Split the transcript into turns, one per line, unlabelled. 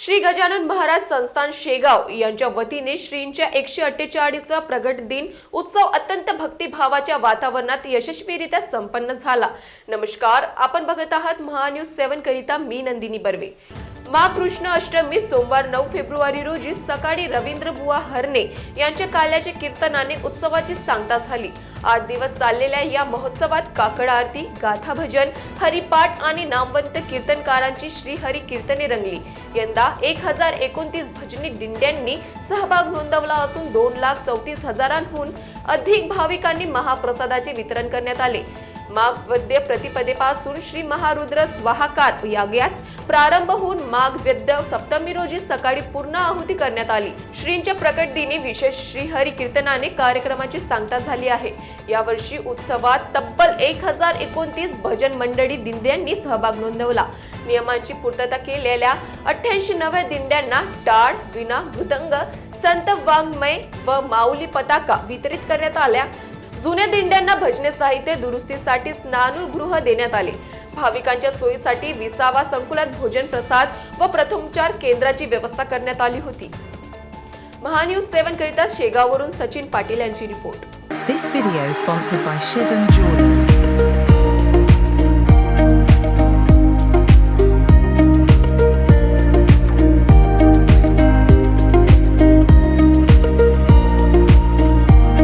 श्री गजानन महाराज संस्थान शेगाव यांच्या वतीने श्रींच्या 148वा प्रगट दिन उत्सव अत्यंत भक्तिभावाच्या वातावरणात यशस्वीरित्या संपन्न झाला। नमस्कार, आपण बघत आहात महान्यूज 7 करिता मी नंदिनी बर्वे। माँ कृष्ण अष्टमी सोमवार 9 फेब्रुवारी रोजी सकाळी रवींद्र बुवा हरणे यांच्या काल्याच्या कीर्तनाने उत्सवाची सांगता झाली। 8 दिवस चाललेल्या या महोत्सवात काकड आरती, गाथा भजन, हरिपाठ आणि नामवंत कीर्तनकारांची श्रीहरी कीर्तने रंगली। यंदा 1029 भजनी दिंड्यांनी सहभाग नोंदवला असून 2,34,000हून अधिक भाविकांनी महाप्रसादाचे वितरण करण्यात आले। माघ वद्य प्रतिपदेपासून श्री महारुद्र स्वाहाकार याग्यास प्रारंभ होऊन माघ वद्य सप्तमी रोजी सकाळी पूर्ण आहुती करण्यात आली। श्रींच्या प्रकट दिनी विशेष श्रीहरी कीर्तनाने कार्यक्रमाची सांगता झाली आहे। यावर्षी उत्सवात तब्बल 1029 भजन मंडळी दिंड्यांनी सहभाग नोंदवला। नियमांची पूर्तता केलेल्या 88 नव्या दिंड्यांना टाळ, विना, मृदंग, संत वाङ्मय व माऊली पताका वितरित करण्यात आल्या। जुन्या दिंड्यांना भजने साहित्य दुरुस्तीसाठी स्नानगृह देण्यात आले। भाविकांच्या सोयीसाठी 20व्या संकुलात भोजन प्रसाद व प्रथमोपचार केंद्राची व्यवस्था करण्यात आली होती। महान्यूज 7 करिता शेगाववरून सचिन पाटील यांची report.
This video is sponsored by Shivam Jewelers.